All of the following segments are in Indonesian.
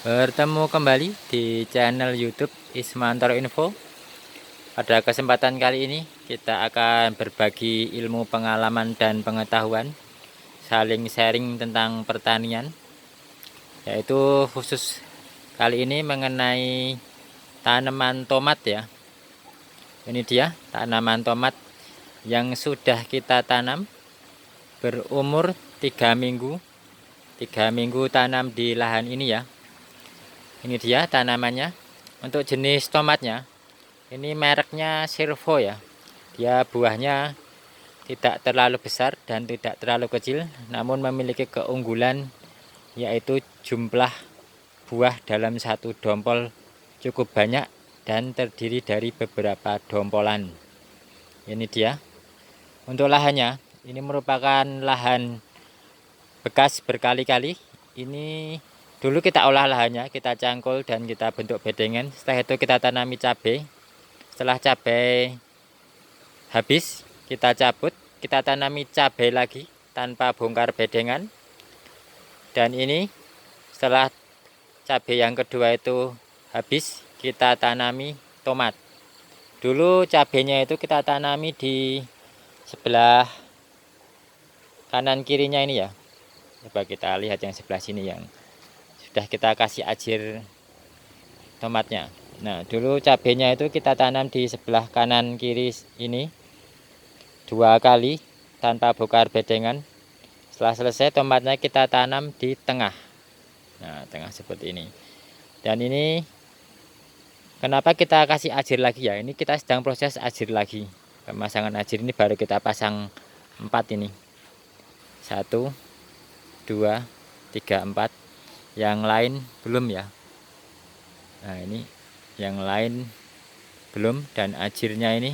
Bertemu kembali di channel YouTube Ismantoro Info. Pada kesempatan kali ini kita akan berbagi ilmu, pengalaman dan pengetahuan, saling sharing tentang pertanian, yaitu khusus kali ini mengenai tanaman tomat ya. Ini dia tanaman tomat yang sudah kita tanam, berumur 3 minggu. 3 minggu tanam di lahan ini ya. Ini dia tanamannya. Untuk jenis tomatnya, ini mereknya Servo ya. Dia buahnya tidak terlalu besar dan tidak terlalu kecil, namun memiliki keunggulan yaitu jumlah buah dalam satu dompol cukup banyak dan terdiri dari beberapa dompolan. Ini dia. Untuk lahannya, ini merupakan lahan bekas berkali-kali. Ini dulu kita olah lahannya, kita cangkul dan kita bentuk bedengan. Setelah itu kita tanami cabai. Setelah cabai habis, kita cabut, kita tanami cabai lagi tanpa bongkar bedengan. Dan ini setelah cabai yang kedua itu habis, kita tanami tomat. Dulu cabainya itu kita tanami di sebelah kanan kirinya ini ya. Coba kita lihat yang sebelah sini yang sudah kita kasih ajir tomatnya. Nah, dulu cabainya itu kita tanam di sebelah kanan kiri ini 2 kali tanpa bongkar bedengan. Setelah selesai tomatnya kita tanam di tengah. Nah, tengah seperti ini. Dan ini kenapa kita kasih ajir lagi ya? Ini kita sedang proses ajir lagi. Pemasangan ajir ini baru kita pasang 4 ini. 1 2 3 4. Yang lain belum ya. Nah, ini yang lain belum dan ajirnya ini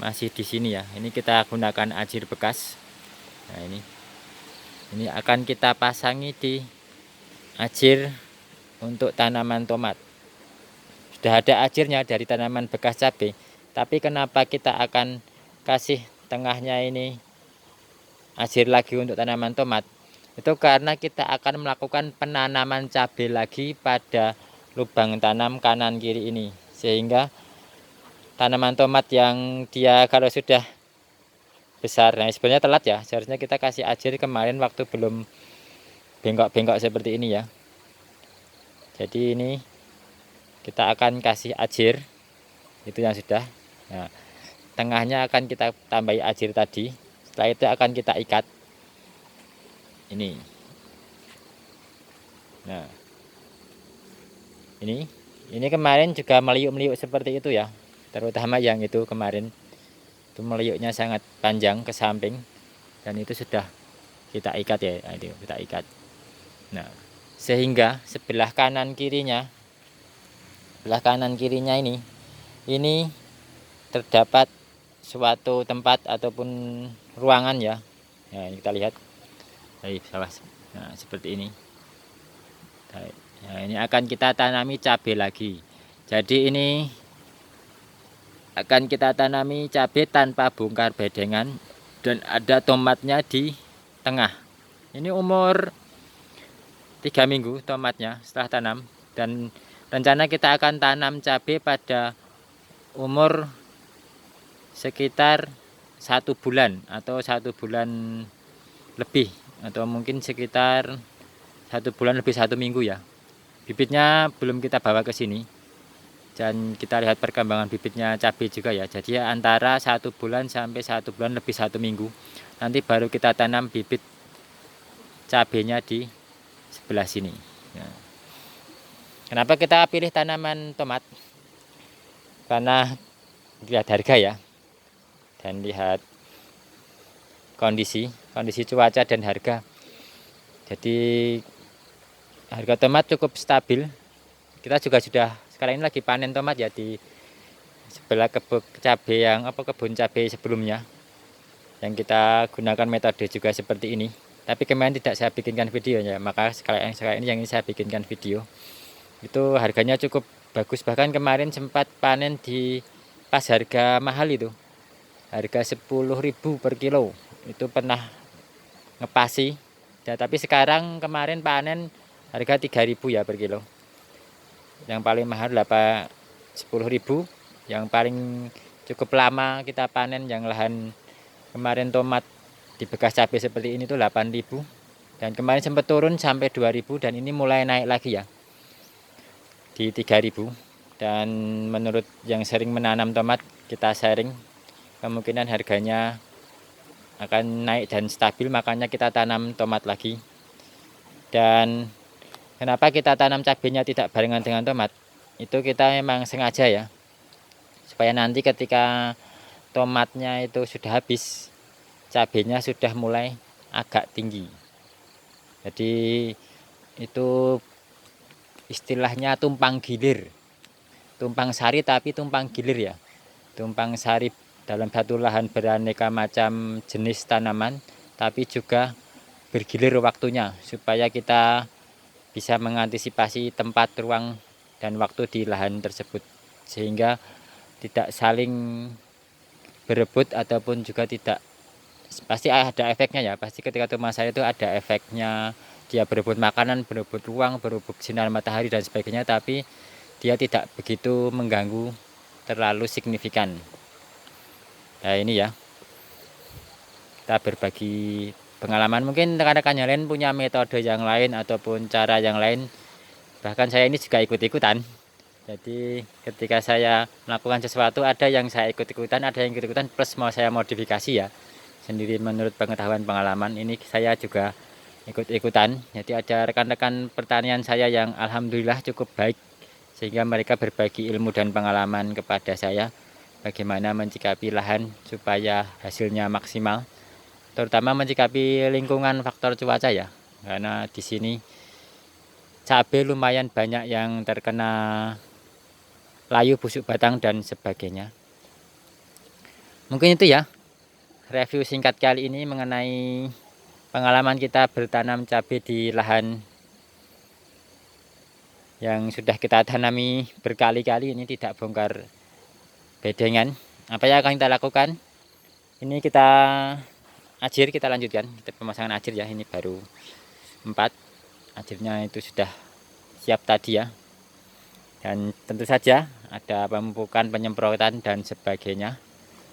masih di sini ya. Ini kita gunakan ajir bekas. Nah, ini akan kita pasangi di ajir untuk tanaman tomat. Sudah ada ajirnya dari tanaman bekas cabai, tapi kenapa kita akan kasih tengahnya ini ajir lagi untuk tanaman tomat? Itu karena kita akan melakukan penanaman cabai lagi pada lubang tanam kanan kiri ini, sehingga tanaman tomat yang dia kalau sudah besar, nah sebenarnya telat ya, seharusnya kita kasih ajir kemarin waktu belum bengkok-bengkok seperti ini ya. Jadi ini kita akan kasih ajir itu yang sudah. Nah, tengahnya akan kita tambahi ajir tadi. Setelah itu akan kita ikat ini. Nah, ini kemarin juga meliuk-meliuk seperti itu ya, terutama yang itu kemarin itu meliuknya sangat panjang ke samping dan itu sudah kita ikat ya. Nah, itu kita ikat. Nah, sehingga sebelah kanan kirinya ini terdapat suatu tempat ataupun ruangan ya. Nah, ini kita lihat dari bawah. Nah, seperti ini. Nah, ini akan kita tanami cabai lagi. Jadi ini akan kita tanami cabai tanpa bongkar bedengan dan ada tomatnya di tengah. Ini umur 3 minggu tomatnya setelah tanam, dan rencana kita akan tanam cabai pada umur sekitar 1 bulan atau 1 bulan lebih, atau mungkin sekitar 1 bulan lebih 1 minggu ya. Bibitnya belum kita bawa ke sini dan kita lihat perkembangan bibitnya cabai juga ya. Jadi antara 1 bulan sampai 1 bulan lebih 1 minggu, nanti baru kita tanam bibit cabainya di sebelah sini ya. Kenapa kita pilih tanaman tomat? Karena lihat harga ya, dan lihat kondisi cuaca dan harga. Jadi harga tomat cukup stabil. Kita juga sudah sekarang ini lagi panen tomat ya di sebelah kebun cabai sebelumnya, yang kita gunakan metode juga seperti ini. Tapi kemarin tidak saya bikinkan videonya, maka sekarang ini yang saya bikinkan video. Itu harganya cukup bagus, bahkan kemarin sempat panen di pas harga mahal itu, harga 10.000 per kilo. Itu pernah ngepasi ya, tapi sekarang kemarin panen harga 3.000 ya per kilo. Yang paling mahal 10.000. Yang paling cukup lama kita panen yang lahan kemarin tomat di bekas cabai seperti ini tuh 8.000. Dan kemarin sempat turun sampai 2.000 dan ini mulai naik lagi ya di 3.000. Dan menurut yang sering menanam tomat, kita sharing, kemungkinan harganya akan naik dan stabil, makanya kita tanam tomat lagi. Dan kenapa kita tanam cabenya tidak barengan dengan tomat? Itu kita memang sengaja ya, supaya nanti ketika tomatnya itu sudah habis, cabenya sudah mulai agak tinggi. Jadi itu istilahnya tumpang gilir, tumpang sari tapi tumpang gilir ya. Tumpang sari dalam satu lahan beraneka macam jenis tanaman, tapi juga bergilir waktunya supaya kita bisa mengantisipasi tempat, ruang, dan waktu di lahan tersebut, sehingga tidak saling berebut ataupun juga tidak, pasti ada efeknya ya. Pasti ketika tomat saya itu ada efeknya, dia berebut makanan, berebut ruang, berebut sinar matahari dan sebagainya, tapi dia tidak begitu mengganggu terlalu signifikan. Nah ini ya, kita berbagi pengalaman. Mungkin rekan-rekan yang lain punya metode yang lain ataupun cara yang lain. Bahkan saya ini juga ikut-ikutan. Jadi ketika saya melakukan sesuatu, ada yang saya ikut-ikutan, ada yang ikut-ikutan, plus mau saya modifikasi ya sendiri menurut pengetahuan pengalaman. Ini saya juga ikut-ikutan. Jadi ada rekan-rekan pertanian saya yang alhamdulillah cukup baik, sehingga mereka berbagi ilmu dan pengalaman kepada saya bagaimana mencikapi lahan supaya hasilnya maksimal, terutama mencikapi lingkungan faktor cuaca ya, karena di sini cabai lumayan banyak yang terkena layu, busuk batang dan sebagainya. Mungkin itu ya review singkat kali ini mengenai pengalaman kita bertanam cabai di lahan yang sudah kita tanami berkali-kali. Ini tidak bongkar bedengan. Apa yang akan kita lakukan? Ini kita ajir, kita lanjutkan, kita pemasangan ajir ya. Ini baru 4, ajirnya itu sudah siap tadi ya. Dan tentu saja ada pemupukan, penyemprotan dan sebagainya,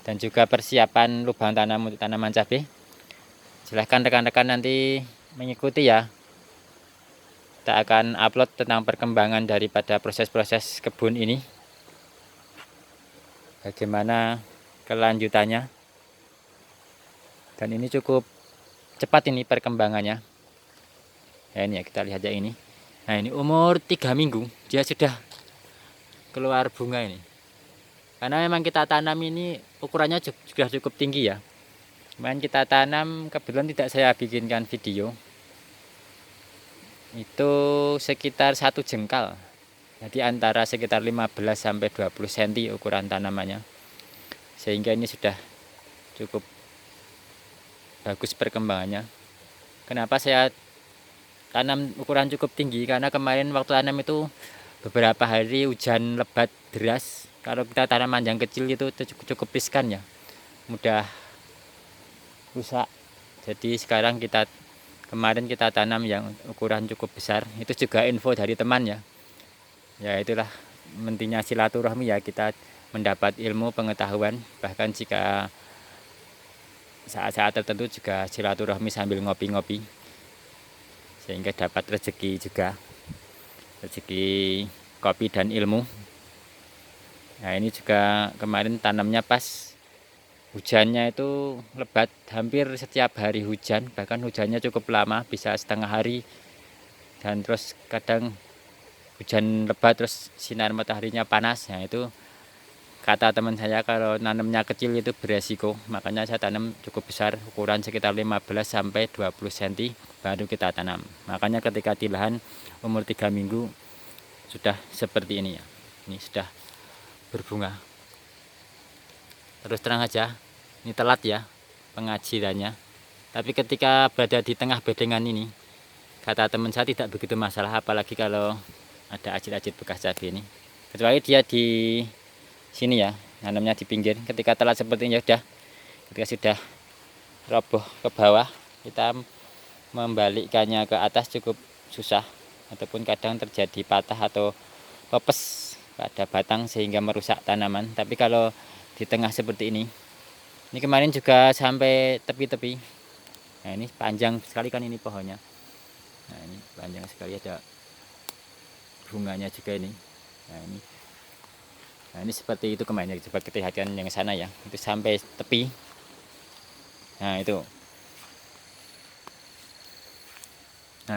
dan juga persiapan lubang tanam untuk tanaman cabai. Silahkan rekan-rekan nanti mengikuti ya. Kita akan upload tentang perkembangan daripada proses-proses kebun ini, bagaimana kelanjutannya. Dan ini cukup cepat ini perkembangannya ya. Ini ya, kita lihat ya ini. Nah ini umur 3 minggu dia sudah keluar bunga ini, karena memang kita tanam ini ukurannya juga cukup tinggi ya. Kemarin kita tanam, kebetulan tidak saya bikinkan video, itu sekitar 1 jengkal, jadi antara sekitar 15-20 cm ukuran tanamannya, sehingga ini sudah cukup bagus perkembangannya. Kenapa saya tanam ukuran cukup tinggi? Karena kemarin waktu tanam itu beberapa hari hujan lebat deras. Kalau kita tanaman yang kecil itu cukup riskan ya, mudah rusak. Jadi sekarang kemarin kita tanam yang ukuran cukup besar. Itu juga info dari teman ya. Ya itulah pentingnya silaturahmi ya, kita mendapat ilmu pengetahuan, bahkan jika saat-saat tertentu juga silaturahmi sambil ngopi-ngopi, sehingga dapat rezeki juga, rezeki kopi dan ilmu. Nah ini juga kemarin tanamnya pas hujannya itu lebat, hampir setiap hari hujan, bahkan hujannya cukup lama, bisa setengah hari. Dan terus kadang hujan lebat terus sinar mataharinya panas. Nah itu kata teman saya, kalau nanamnya kecil itu beresiko, makanya saya tanam cukup besar, ukuran sekitar 15-20 cm baru kita tanam. Makanya ketika di lahan umur 3 minggu sudah seperti ini ya. Ini sudah berbunga. Terus terang aja, ini telat ya pengajirannya. Tapi ketika berada di tengah bedengan ini, kata teman saya tidak begitu masalah, apalagi kalau ada ajit-ajit bekas cabai ini. Kecuali dia di sini ya, nanamnya di pinggir. Ketika telat seperti ini ya udah, ketika sudah roboh ke bawah, kita membalikkannya ke atas cukup susah, ataupun kadang terjadi patah atau pepes pada batang sehingga merusak tanaman. Tapi kalau di tengah seperti ini kemarin juga sampai tepi-tepi. Nah ini panjang sekali kan ini pohonnya. Nah ini panjang sekali, ada bunganya juga ini. Nah ini seperti itu kemarin, coba kita lihatkan yang sana ya, itu sampai tepi. Nah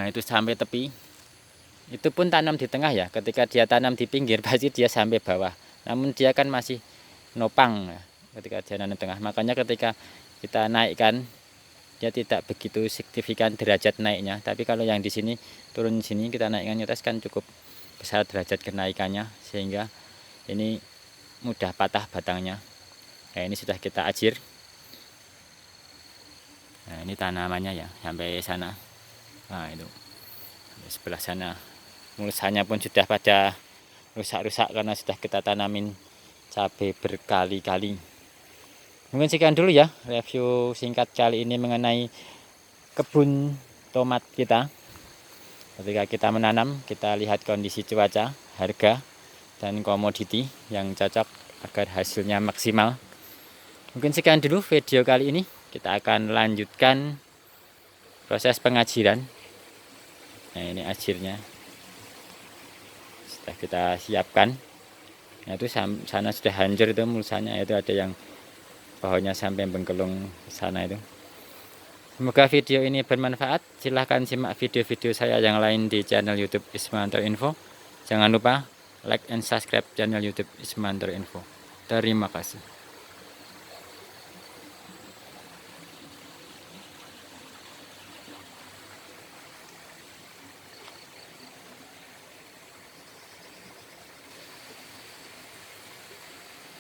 itu sampai tepi. Itu pun tanam di tengah ya. Ketika dia tanam di pinggir pasti dia sampai bawah. Namun dia kan masih nopang ketika dia nanam tengah. Makanya ketika kita naikkan dia tidak begitu signifikan derajat naiknya. Tapi kalau yang di sini turun sini kita naikkan ke atas kan cukup besar derajat kenaikannya, sehingga ini mudah patah batangnya. Nah ini sudah kita ajir. Nah ini tanamannya ya sampai sana. Nah itu sebelah sana. Mulsanya pun sudah pada rusak-rusak karena sudah kita tanamin cabai berkali-kali. Mungkin sekian dulu ya review singkat kali ini mengenai kebun tomat kita. Ketika kita menanam, kita lihat kondisi cuaca, harga, dan komoditi yang cocok agar hasilnya maksimal. Mungkin sekian dulu video kali ini. Kita akan lanjutkan proses pengajiran. Nah ini ajirnya sudah kita siapkan. Nah itu sana sudah hancur itu mulsanya, itu ada yang pohonnya sampai bengkelung sana itu. Semoga video ini bermanfaat. Silahkan simak video-video saya yang lain di channel YouTube Ismantoro Info. Jangan lupa like and subscribe channel YouTube Ismantoro Info. Terima kasih.